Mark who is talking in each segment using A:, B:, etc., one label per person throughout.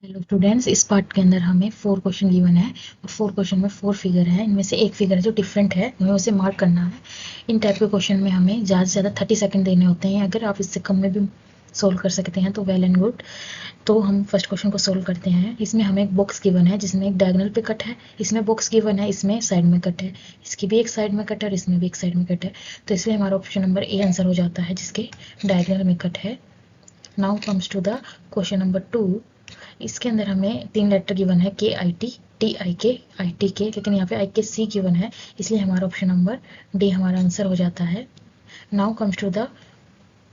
A: Hello students, इस part के अंदर हमें 4 क्वेश्चन गिवन है और 4 क्वेश्चन में 4 फिगर है। इनमें से एक फिगर है जो डिफरेंट है, हमें उसे मार्क करना है। इन टाइप के क्वेश्चन में हमें ज़्यादा से ज़्यादा 30 सेकंड देने होते हैं। अगर आप इससे कम में भी सोल्व कर सकते हैं तो वेल एंड गुड। तो हम फर्स्ट क्वेश्चन को सोल्व करते हैं। इसमें हमें एक बॉक्स गिवन है जिसमें एक डायगोनल पे कट है, इसमें बॉक्स गिवन है, इसमें साइड में कट है, इसकी भी एक साइड में कट है और इसमें भी एक साइड में कट है। तो इसलिए हमारा ऑप्शन नंबर ए आंसर हो जाता है जिसके डायगोनल में कट है। Now comes to the question number 2। इसके अंदर हमें 3 लेटर गिवन है, के आई टी, टी आई के, आई टी के, लेकिन यहाँ पे आई के सी गिवन है, इसलिए हमारा ऑप्शन नंबर डी हमारा आंसर हो जाता है। Now comes to the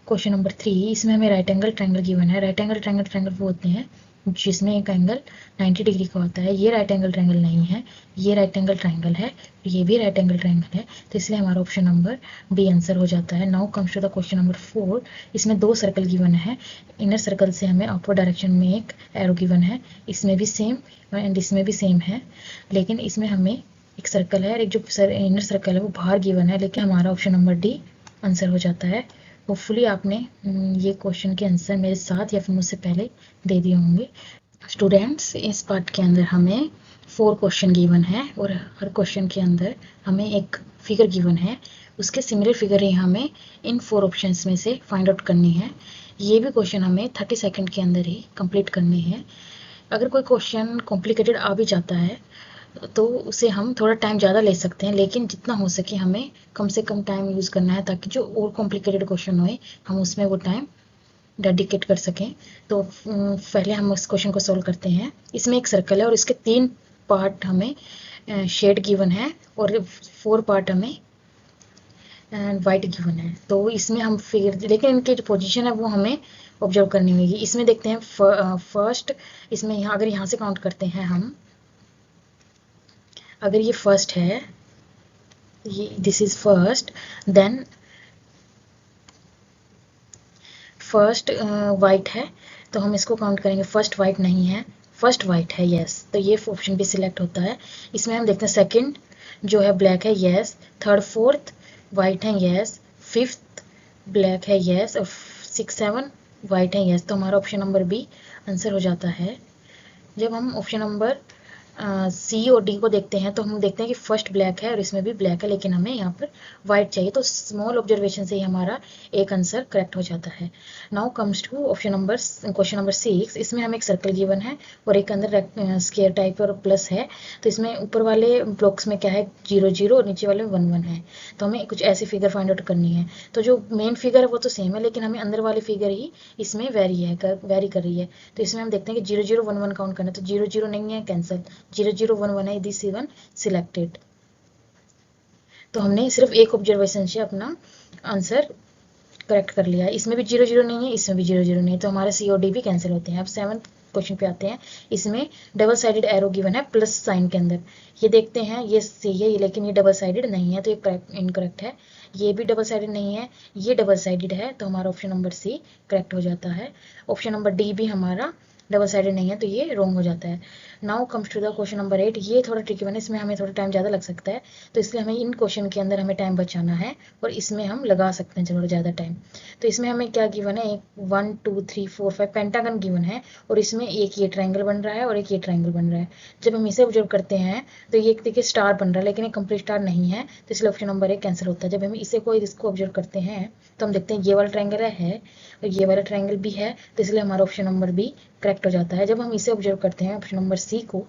A: question number 3। इसमें हमें राइट एंगल ट्रायंगल गिवन है। राइट एंगल ट्रायंगल वो होते हैं जिसमें एक एंगल 90 डिग्री का होता है। ये राइट एंगल ट्रायंगल नहीं है, ये राइट एंगल ट्रायंगल है, ये भी राइट एंगल ट्रायंगल है, तो इसलिए हमारा ऑप्शन नंबर बी आंसर हो जाता है। Now comes to the question number 4। इसमें 2 सर्कल गिवन है। इनर सर्कल से हमें अपवर्ड डायरेक्शन में एक एरो गिवन है, इसमें भी सेम एंड इसमें भी सेम है, लेकिन इसमें हमें एक सर्कल है और एक जो इनर सर्कल है वो बाहर गिवन है, लेकिन हमारा ऑप्शन नंबर डी आंसर हो जाता है। होपफुली आपने ये क्वेश्चन के आंसर मेरे साथ या फिर मुझसे पहले दे दिए होंगे। स्टूडेंट्स, इस पार्ट के अंदर हमें 4 क्वेश्चन गिवन है और हर क्वेश्चन के अंदर हमें एक फिगर गिवन है। उसके सिमिलर फिगर ही हमें इन 4 ऑप्शंस में से फाइंड आउट करनी है। ये भी क्वेश्चन हमें 30 सेकंड के अंदर ही कंप्लीट करने हैं। अगर कोई क्वेश्चन कॉम्प्लिकेटेड आ भी जाता है तो उसे हम थोड़ा टाइम ज़्यादा ले सकते हैं, लेकिन जितना हो सके हमें कम से कम टाइम यूज़ करना है ताकि जो और कॉम्प्लिकेटेड क्वेश्चन होए हम उसमें वो टाइम डेडिकेट कर सकें। तो पहले हम इस क्वेश्चन को सॉल्व करते हैं। इसमें एक सर्कल है और इसके 3 पार्ट हमें शेड गिवन है और 4 पार्ट हमें वाइट गिवन है। तो इसमें हम फिगर, लेकिन इनकी जो पोजीशन है वो हमें ऑब्जर्व करनी होगी। इसमें देखते हैं फर्स्ट, इसमें यहाँ अगर यहाँ से काउंट करते हैं हम, अगर ये फर्स्ट है, ये this is first, then first white है तो हम इसको काउंट करेंगे। फर्स्ट वाइट नहीं है, फर्स्ट वाइट है, यस, तो ये ऑप्शन भी सिलेक्ट होता है। इसमें हम देखते हैं सेकंड जो है ब्लैक है, यस, थर्ड फोर्थ वाइट है, यस, फिफ्थ ब्लैक है, यस, और 6 7 वाइट है, यस, तो हमारा ऑप्शन नंबर बी आंसर हो जाता है। जब हम ऑप्शन नंबर सी और डी को देखते हैं तो हम देखते हैं कि फर्स्ट ब्लैक है और इसमें भी ब्लैक है, लेकिन हमें यहाँ पर वाइट चाहिए, तो स्मॉल ऑब्जर्वेशन से ही हमारा एक आंसर करेक्ट हो जाता है। Now comes to option number question number 6। इसमें हमें एक सर्कल गिवन है और एक अंदर स्केयर टाइप और प्लस है। तो इसमें ऊपर वाले ब्लॉक्स में क्या है, 0 0 और नीचे वाले में 1 1 है। तो हमें कुछ ऐसी फिगर फाइंड आउट करनी है। तो जो मेन फिगर है वो तो सेम है, लेकिन हमें अंदर वाली फिगर ही इसमें वेरी कर रही है। तो इसमें हम देखते हैं कि 0 0 1 1 काउंट करना है, तो 0 0 नहीं है, कैंसिल, 0 0 1 1 है, दिस वन सिलेक्टेड। तो हमने सिर्फ एक ऑब्जर्वेशन से अपना आंसर करेक्ट कर लिया है। इसमें भी 0 0 नहीं है, इसमें भी 0 0 नहीं है, तो हमारे सी और डी भी कैंसिल होते हैं। अब 7th क्वेश्चन पे आते हैं। इसमें डबल साइडेड एरो गिवन है प्लस साइन के अंदर। ये देखते हैं, ये सही है, लेकिन ये डबल साइडेड नहीं है, तो ये इनकरेक्ट है। ये भी डबल साइडेड नहीं है, ये डबल साइडेड है, तो हमारा ऑप्शन नंबर सी करेक्ट हो जाता है। ऑप्शन नंबर डी भी हमारा डबल साइडेड नहीं है, तो ये रॉन्ग हो जाता है। Now comes to the question number 8। ये थोड़ा ट्रिकी बना, इसमें हमें थोड़ा टाइम ज़्यादा लग सकता है, तो इसलिए हमें इन क्वेश्चन के अंदर हमें टाइम बचाना है और इसमें हम लगा सकते हैं थोड़ा ज़्यादा टाइम। तो इसमें हमें क्या गिवन है, एक 1 2 3 4 5 पेंटागन गिवन है और इसमें एक ये ट्रायंगल बन रहा है और एक ये ट्रायंगल बन रहा है। जब हम इसे ऑब्जर्व करते हैं तो ये देखिए स्टार बन रहा है, लेकिन ये कंप्लीट स्टार नहीं है, तो इसलिए ऑप्शन नंबर 1 कैंसिल होता है। जब हम इसे कोई इसको ऑब्जर्व करते हैं तो हम देखते हैं ये वाला ट्रायंगल है और ये वाला ट्रायंगल भी है, तो इसलिए हमारा ऑप्शन नंबर बी करेक्ट हो जाता है। जब हम इसे ऑब्जर्व करते हैं ऑप्शन नंबर सी को,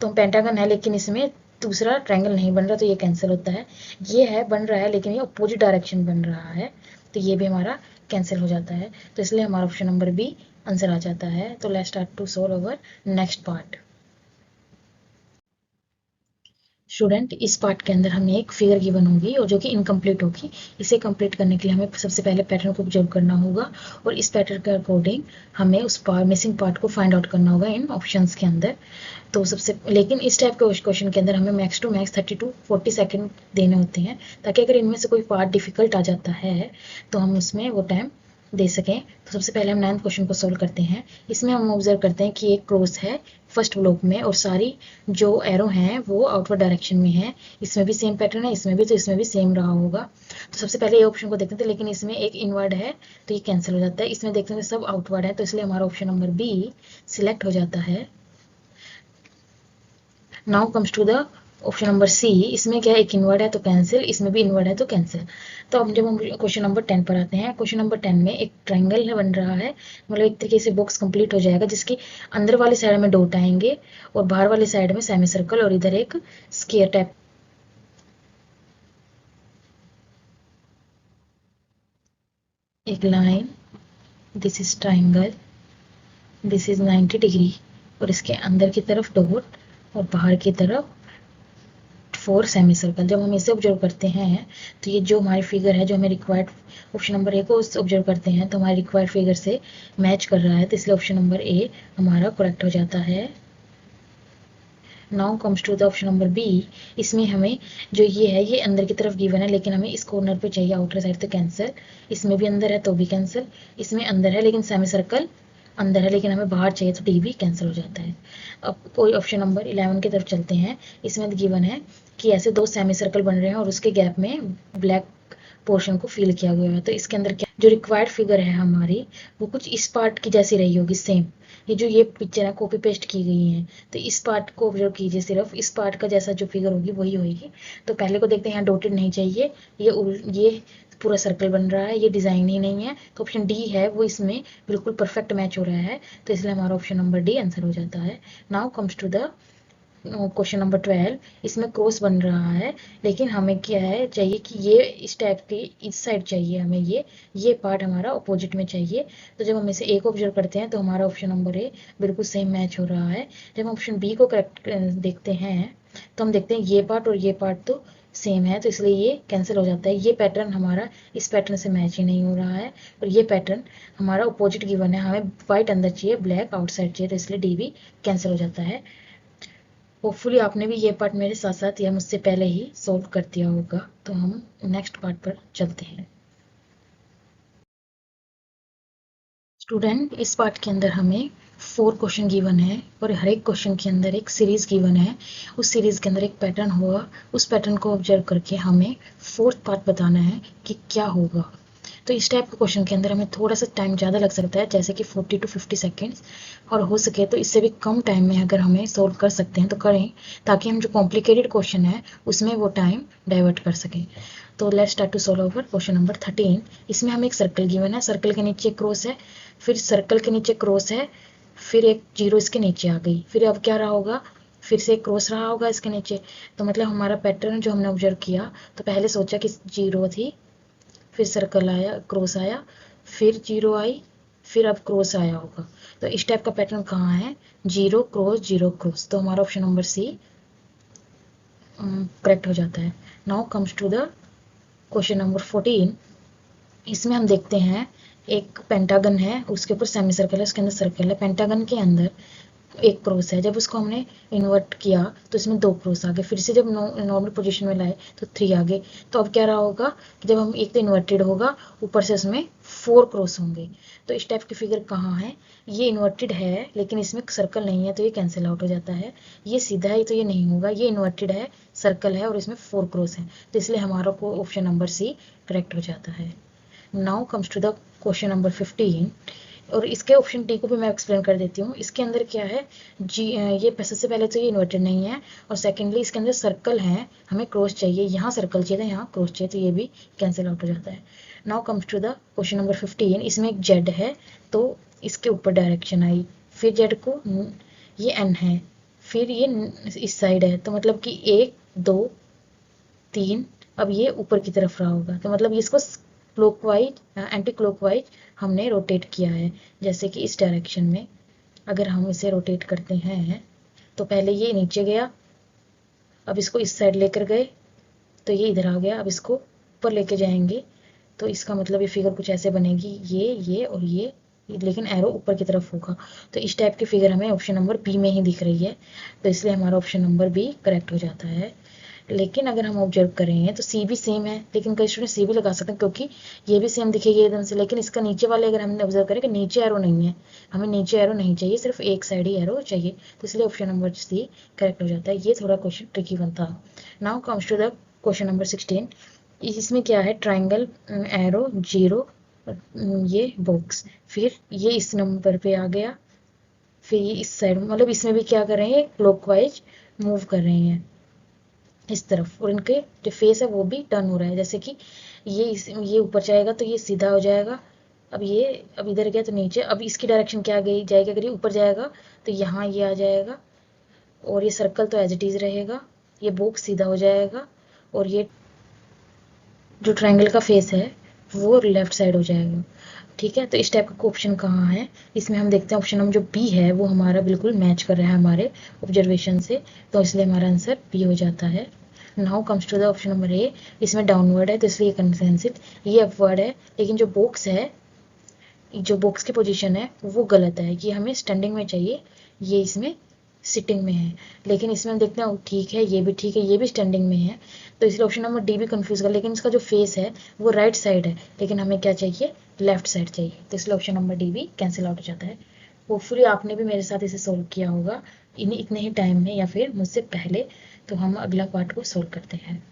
A: तो पेंटागन है लेकिन इसमें दूसरा ट्रायंगल नहीं बन रहा, तो ये कैंसिल होता है। ये है बन रहा है लेकिन ये अपोजिट डायरेक्शन बन रहा है, तो ये भी हमारा कैंसिल हो जाता है, तो इसलिए हमारा ऑप्शन नंबर बी आंसर आ जाता है। तो let's start to solve our next part. Student, इस पार्ट के अंदर हमें एक फिगर गिवन होगी और जो कि इनकम्प्लीट होगी। इसे कंप्लीट करने के लिए हमें सबसे पहले पैटर्न को ऑब्जर्व करना होगा और इस पैटर्न के अकॉर्डिंग हमें उस मिसिंग पार्ट को फाइंड आउट करना होगा इन ऑप्शंस के अंदर। तो सबसे, लेकिन इस टाइप के क्वेश्चन के अंदर हमें max to max 30 to 40 second देने होते हैं, ताकि अगर इनमें से कोई पार्ट डिफिकल्ट आ जाता है तो हम उसमें वो टाइम दे सकें। तो सबसे पहले हम 9th क्वेश्चन को सोल्व करते हैं। इसमें हम ऑब्जर्व करते हैं कि एक क्रॉस है फर्स्ट ब्लॉक में और सारी जो एरो हैं वो आउटवर्ड डायरेक्शन में है। इसमें भी सेम पैटर्न है, इसमें भी, तो इसमें भी सेम रहा होगा। तो सबसे पहले ये ऑप्शन को देखते थे, लेकिन इसमें एक इनवर्ड है तो ये कैंसिल हो जाता है। इसमें देखते हैं सब आउटवर्ड है, तो इसलिए हमारा ऑप्शन नंबर बी सिलेक्ट हो जाता है। Now comes to the option number C. इसमें क्या है, एक इनवर्ड है तो कैंसिल, इसमें भी इनवर्ड है तो कैंसिल। तो अब जब हम क्वेश्चन नंबर 10 पर आते हैं, क्वेश्चन नंबर 10 में एक ट्रायंगल बन रहा है, मतलब एक तरीके से बॉक्स कंप्लीट हो जाएगा जिसकी अंदर वाली साइड में डॉट आएंगे और बाहर वाली साइड में सेमी सर्कल और इधर एक स्क्वायर टाइप एक line. This is triangle, this is 90 degree और इसके अंदर की तरफ डॉट और बाहर की तरफ 4 सेमी सर्कल। जब हम इसे ऑब्जर्व करते हैं तो ये जो हमारी फिगर है, जो हमें रिक्वायर्ड ऑप्शन नंबर ए को ऑब्जर्व करते हैं तो हमारी रिक्वायर्ड फिगर से मैच कर रहा है, तो इसलिए ऑप्शन नंबर ए हमारा करेक्ट हो जाता है। Now comes to the option number B. इसमें हमें जो ये है ये अंदर की तरफ गिवन है, लेकिन हमें इस कॉर्नर पे चाहिए आउटर साइड, तो कैंसिल। इसमें भी अंदर है तो भी कैंसिल, इसमें अंदर है लेकिन सेमी सर्कल अंदर है लेकिन हमें बाहर चाहिए तो डी भी कैंसिल हो जाता है। अब कोई ऑप्शन नंबर 11 की तरफ चलते हैं। इसमें गिवन है कि ऐसे 2 सेमी सर्कल बन रहे हैं और उसके गैप में ब्लैक पोर्शन को फिल किया गया है। तो इसके अंदर क्या जो रिक्वायर्ड फिगर है हमारी वो कुछ इस पार्ट की जैसी रही होगी, सेम। ये जो ये पिक्चर है कॉपी पेस्ट की गई है, तो इस पार्ट को ऑब्जर्व कीजिए, सिर्फ इस पार्ट का जैसा जो फिगर होगी वही होगी। तो पहले को देखते हैं, यहाँ डॉटेड नहीं चाहिए, ये पूरा सर्कल बन रहा है, ये डिजाइन ही नहीं है, तो ऑप्शन डी है वो इसमें बिल्कुल परफेक्ट मैच हो रहा है, तो इसलिए हमारा ऑप्शन नंबर डी आंसर हो जाता है। Now comes to the question number 12। इसमें क्रॉस बन रहा है लेकिन हमें क्या है चाहिए कि ये इस टाइप की इस साइड चाहिए, हमें ये पार्ट हमारा अपोजिट में चाहिए। तो जब हम इसे ए को ऑब्जर्व करते हैं तो हमारा ऑप्शन नंबर ए बिल्कुल सेम मैच हो रहा है। जब हम ऑप्शन बी को करेक्ट देखते हैं तो हम देखते हैं ये पार्ट और ये पार्ट तो सेम है, तो इसलिए ये कैंसिल हो जाता है। ये पैटर्न हमारा इस पैटर्न से मैच ही नहीं हो रहा है और ये पैटर्न हमारा अपोजिट गिवन है, हमें व्हाइट अंदर चाहिए ब्लैक आउटसाइड चाहिए, तो इसलिए डी भी कैंसिल हो जाता है। होपफुली आपने भी ये पार्ट मेरे साथ साथ या मुझसे पहले ही सॉल्व कर दिया होगा। तो हम नेक्स्ट पार्ट पर चलते हैं। स्टूडेंट, इस पार्ट के अंदर हमें 4 क्वेश्चन गिवन है और हर एक क्वेश्चन के अंदर एक सीरीज गिवन है। उस सीरीज के अंदर एक पैटर्न होगा, उस पैटर्न को ऑब्जर्व करके हमें 4th पार्ट बताना है कि क्या होगा। तो इस टाइप के क्वेश्चन के अंदर हमें थोड़ा सा टाइम ज़्यादा लग सकता है, जैसे कि 40 to 50 सेकेंड्स, और हो सके तो इससे भी कम टाइम में अगर हमें सोल्व कर सकते हैं तो करें, ताकि हम जो कॉम्प्लिकेटेड क्वेश्चन है उसमें वो टाइम डाइवर्ट कर सकें। तो let's start to solve our question number 13। इसमें हमें एक सर्कल गिवन है, सर्कल के नीचे क्रॉस है, फिर सर्कल के नीचे क्रॉस है, फिर एक जीरो इसके नीचे आ गई, फिर अब क्या रहा होगा, फिर से एक क्रॉस रहा होगा इसके नीचे। तो मतलब हमारा पैटर्न जो हमने ऑब्जर्व किया, तो पहले सोचा कि जीरो थी, फिर सर्कल आया, क्रॉस आया, फिर जीरो आई, फिर अब क्रॉस आया होगा। तो इस टाइप का पैटर्न कहाँ है, जीरो क्रॉस। तो हमारा ऑप्शन नंबर सी करेक्ट हो जाता है। Now comes to the question number 14। इसमें हम देखते हैं एक पेंटागन है, उसके ऊपर सेमी सर्कल है, उसके अंदर सर्कल है, पेंटागन के अंदर एक क्रॉस है। जब उसको हमने इन्वर्ट किया तो इसमें 2 क्रॉस आ गए, फिर से जब नॉर्मल पोजीशन में लाए तो 3 आ गए। तो अब क्या रहा होगा कि जब हम एक तो इन्वर्टेड होगा, ऊपर से उसमें 4 क्रॉस होंगे। तो इस टाइप की फिगर कहाँ है, ये इन्वर्टेड है लेकिन इसमें सर्कल नहीं है तो ये कैंसिल आउट हो जाता है। ये सीधा है तो ये नहीं होगा, ये इन्वर्टेड है, सर्कल है और इसमें 4 क्रॉस है, तो इसलिए हमारा को ऑप्शन नंबर सी करेक्ट हो जाता है। Now comes to the question number 15, और इसके ऑप्शन डी को भी मैं एक्सप्लेन कर देती हूँ। इसके अंदर क्या है जी, ये सबसे पहले तो ये इन्वर्टेड नहीं है, और सेकेंडली इसके अंदर सर्कल है, हमें क्रॉस चाहिए, यहाँ सर्कल चाहिए था, यहाँ क्रॉस चाहिए, तो ये भी कैंसिल आउट हो जाता है। Now comes to the question number 15। इसमें एक जेड है तो इसके ऊपर डायरेक्शन आई, फिर जेड को ये एन है, फिर ये इस साइड है, तो मतलब कि 1 2 3, अब ये ऊपर की तरफ रहा होगा, तो मतलब इसको क्लॉकवाइज एंटी क्लॉकवाइज हमने रोटेट किया है, जैसे कि इस डायरेक्शन में अगर हम इसे रोटेट करते हैं तो पहले ये नीचे गया, अब इसको इस साइड लेकर गए तो ये इधर आ गया, अब इसको ऊपर लेके जाएंगे तो इसका मतलब ये फिगर कुछ ऐसे बनेगी, ये और ये, लेकिन एरो ऊपर की तरफ होगा। तो इस टाइप की फिगर हमें ऑप्शन नंबर बी में ही दिख रही है, तो इसलिए हमारा ऑप्शन नंबर बी करेक्ट हो जाता है। लेकिन अगर हम ऑब्जर्व करें तो सी भी सेम है, लेकिन कई स्टूडेंट सी भी लगा सकते हैं क्योंकि ये भी सेम दिखेगी एकदम से, लेकिन इसका नीचे वाले अगर हमने ऑब्जर्व करें कि नीचे एरो नहीं है, हमें नीचे एरो नहीं चाहिए, सिर्फ एक साइड ही एरो चाहिए, तो इसलिए ऑप्शन नंबर सी करेक्ट हो जाता है। ये थोड़ा क्वेश्चन ट्रिकी वन था। Now comes to the question number 16। इसमें क्या है, ट्राइंगल, एरो, जीरो, ये बॉक्स, फिर ये इस नंबर पे आ गया, फिर ये इस साइड, मतलब इसमें भी क्या कर रहे हैं, क्लॉकवाइज मूव कर रहे हैं इस तरफ, और इनके जो फेस है वो भी टर्न हो रहा है, जैसे कि ये ऊपर जाएगा तो ये सीधा हो जाएगा, अब इधर गया तो नीचे, अब इसकी डायरेक्शन क्या गई जाएगी, अगर ये ऊपर जाएगा तो यहाँ ये आ जाएगा, और ये सर्कल तो एज इट इज रहेगा, ये बॉक्स सीधा हो जाएगा, और ये जो ट्रायंगल का फेस है वो लेफ्ट साइड हो जाएगा। ठीक है, तो इस टाइप का ऑप्शन कहाँ है, इसमें हम देखते हैं ऑप्शन नंबर जो बी है वो हमारा बिल्कुल मैच कर रहा है हमारे ऑब्जर्वेशन से, तो इसलिए हमारा आंसर बी हो जाता है। Now comes to the option number A. इसमें डाउनवर्ड है तो इसलिए कंसेंसिट, ये अपवर्ड है, लेकिन जो बॉक्स है, जो बॉक्स की पोजीशन है वो गलत है, ये हमें स्टैंडिंग में चाहिए, ये इसमें सिटिंग में है, लेकिन इसमें हम देखते हैं ठीक है, ये भी ठीक है, ये भी स्टैंडिंग में है, तो इसलिए ऑप्शन नंबर डी भी कंफ्यूज कर, लेकिन इसका जो फेस है वो राइट साइड है, लेकिन हमें क्या चाहिए, लेफ्ट साइड चाहिए, तो इसलिए ऑप्शन नंबर डी भी कैंसिल आउट हो जाता है। होपफुली आपने भी मेरे साथ इसे सोल्व किया होगा इतने ही टाइम में या फिर मुझसे पहले, तो हम अगला पार्ट को सोल्व करते हैं।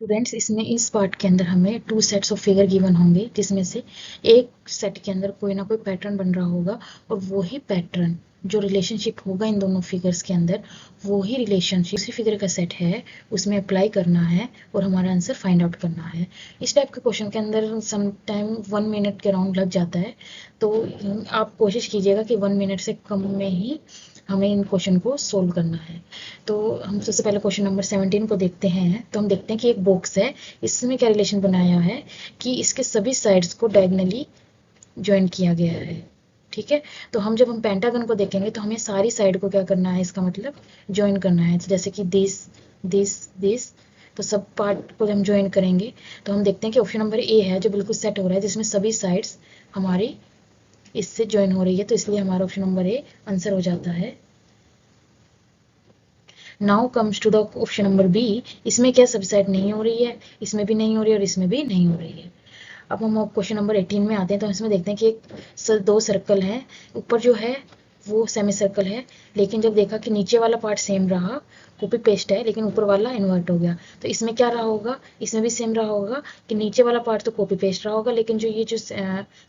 A: स्टूडेंट्स, इसमें इस पार्ट के अंदर हमें 2 सेट्स ऑफ फिगर गिवन होंगे, जिसमें से एक सेट के अंदर कोई ना कोई पैटर्न बन रहा होगा, और वही पैटर्न जो रिलेशनशिप होगा इन दोनों फिगर्स के अंदर, वही रिलेशनशिप दूसरी फिगर का सेट है उसमें अप्लाई करना है और हमारा आंसर फाइंड आउट करना है। इस टाइप के क्वेश्चन के अंदर सम टाइम 1 मिनट के राउंड लग जाता है, तो आप कोशिश कीजिएगा कि 1 मिनट से कम में ही हमें इन क्वेश्चन को सोल्व करना है। तो हम सबसे पहले क्वेश्चन नंबर 17 को देखते हैं। तो हम देखते हैं कि एक बॉक्स है, इसमें क्या रिलेशन बनाया है कि इसके सभी साइड्स को डायगनली ज्वाइन किया गया है। ठीक है, तो जब हम पेंटागन को देखेंगे तो हमें सारी साइड को क्या करना है, इसका मतलब ज्वाइन करना है, तो जैसे कि दिस दिस दिस, तो सब पार्ट को हम ज्वाइन करेंगे, तो हम देखते हैं कि ऑप्शन नंबर ए है जो बिल्कुल सेट हो रहा है, जिसमें सभी साइड्स हमारी इससे ज्वाइन हो रही है, तो इसलिए हमारा ऑप्शन नंबर ए आंसर हो जाता है। Now comes to the option number B. इसमें क्या सभी साइड नहीं हो रही है, इसमें भी नहीं हो रही है और इसमें भी नहीं हो रही है। अब हम क्वेश्चन नंबर 18 में आते हैं, तो इसमें देखते हैं कि दो सर्कल हैं, ऊपर जो है वो सेमी सर्कल है, लेकिन जब देखा कि नीचे वाला पार्ट सेम रहा, कॉपी पेस्ट है, लेकिन ऊपर वाला इन्वर्ट हो गया, तो इसमें क्या रहा होगा, इसमें भी सेम रहा होगा कि नीचे वाला पार्ट तो कॉपी पेस्ट रहा होगा, लेकिन जो ये जो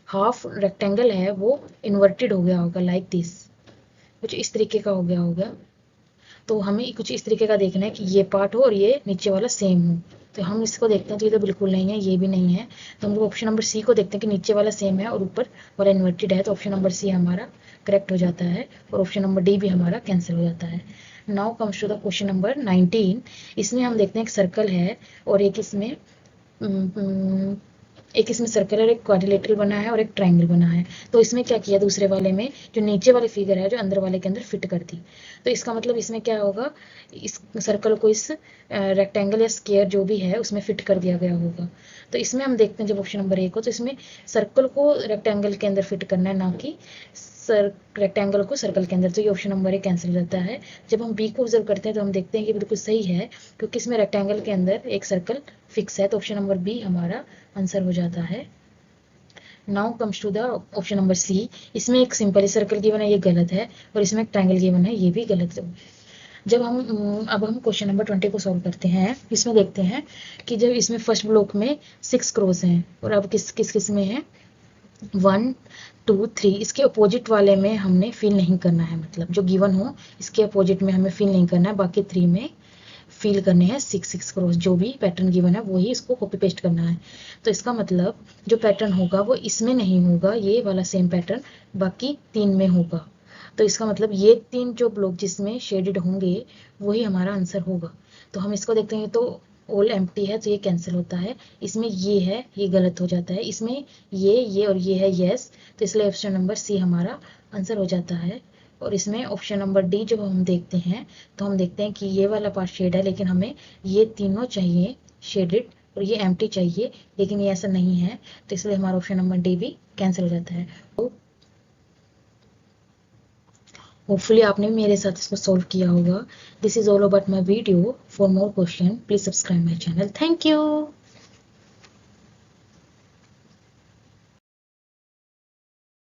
A: हाफ रेक्टेंगल है वो इन्वर्टेड हो गया होगा, लाइक दिस, कुछ इस तरीके का हो गया होगा। तो हमें कुछ इस तरीके का देखना है कि ये पार्ट हो और ये नीचे वाला सेम हो, तो हम इसको देखते हैं, तो ये तो बिल्कुल नहीं है, ये भी नहीं है, तो हम लोग ऑप्शन नंबर सी को देखते हैं कि नीचे वाला सेम है और ऊपर वाला इन्वर्टेड है, तो ऑप्शन नंबर सी हमारा करेक्ट हो जाता है और ऑप्शन नंबर डी भी हमारा कैंसिल हो जाता है। Now comes to the question number 19। इसमें हम देखते हैं एक सर्कल है और एक इसमें सर्कल और एक क्वाड्रिलेटरल बना है और एक ट्रायंगल बना है, तो इसमें क्या किया, दूसरे वाले में जो नीचे वाली फिगर है जो अंदर वाले के अंदर फिट कर दी, तो इसका मतलब इसमें क्या होगा, इस सर्कल को इस रेक्टेंगल या स्क्वायर जो भी है उसमें फिट कर दिया गया होगा। तो इसमें हम देखते हैं जब ऑप्शन नंबर 1 हो, तो इसमें सर्कल को रेक्टेंगल के अंदर फिट करना है, ना कि रेक्टेंगल को सर्कल के अंदर, तो ये ऑप्शन नंबर 1 कैंसिल हो जाता है। जब हम बी को ऑब्जर्व करते हैं तो हम देखते हैं कि बिल्कुल सही है, क्योंकि इसमें रेक्टेंगल के अंदर एक सर्कल फिक्स है, तो ऑप्शन नंबर बी हमारा आंसर हो जाता है। Now comes to the option number C. इसमें एक सिंपल सर्कल गिवन है, ये गलत है, और इसमें एक ट्रायंगल गिवन है, ये भी गलत है। अब हम क्वेश्चन नंबर 20 को सॉल्व करते हैं। इसमें देखते हैं कि जब इसमें फर्स्ट ब्लॉक में 6 क्रॉस हैं, और अब किस किस किस में है, 1 2 3, इसके अपोजिट वाले में हमने फिल नहीं करना है, मतलब जो गिवन हो इसके अपोजिट में हमें फिल नहीं करना है, बाकी 3 में फिल करने हैं 6 क्रॉस, जो भी पैटर्न गिवन है वही इसको कॉपी पेस्ट करना है। तो इसका मतलब जो पैटर्न होगा वो इसमें नहीं होगा, ये वाला सेम पैटर्न बाकी 3 में होगा, तो इसका मतलब ये 3 जो ब्लॉक जिसमें शेडेड होंगे वही हमारा आंसर होगा। तो हम इसको देखते हैं, तो ऑल एम्प्टी है तो ये कैंसिल होता है, इसमें ये है ये गलत हो जाता है, इसमें ये और ये है यस, तो इसलिए ऑप्शन नंबर सी हमारा आंसर हो जाता है। और इसमें ऑप्शन नंबर डी जब हम देखते हैं तो हम देखते हैं कि ये वाला पार्ट शेड है, लेकिन हमें ये तीनों चाहिए शेडेड और ये एम्प्टी चाहिए, लेकिन ये ऐसा नहीं है, तो इसलिए हमारा ऑप्शन नंबर डी भी कैंसिल हो जाता है। होपफुली आपने भी मेरे साथ इसको सॉल्व किया होगा. This is all about my video. For more question please subscribe my channel. Thank you.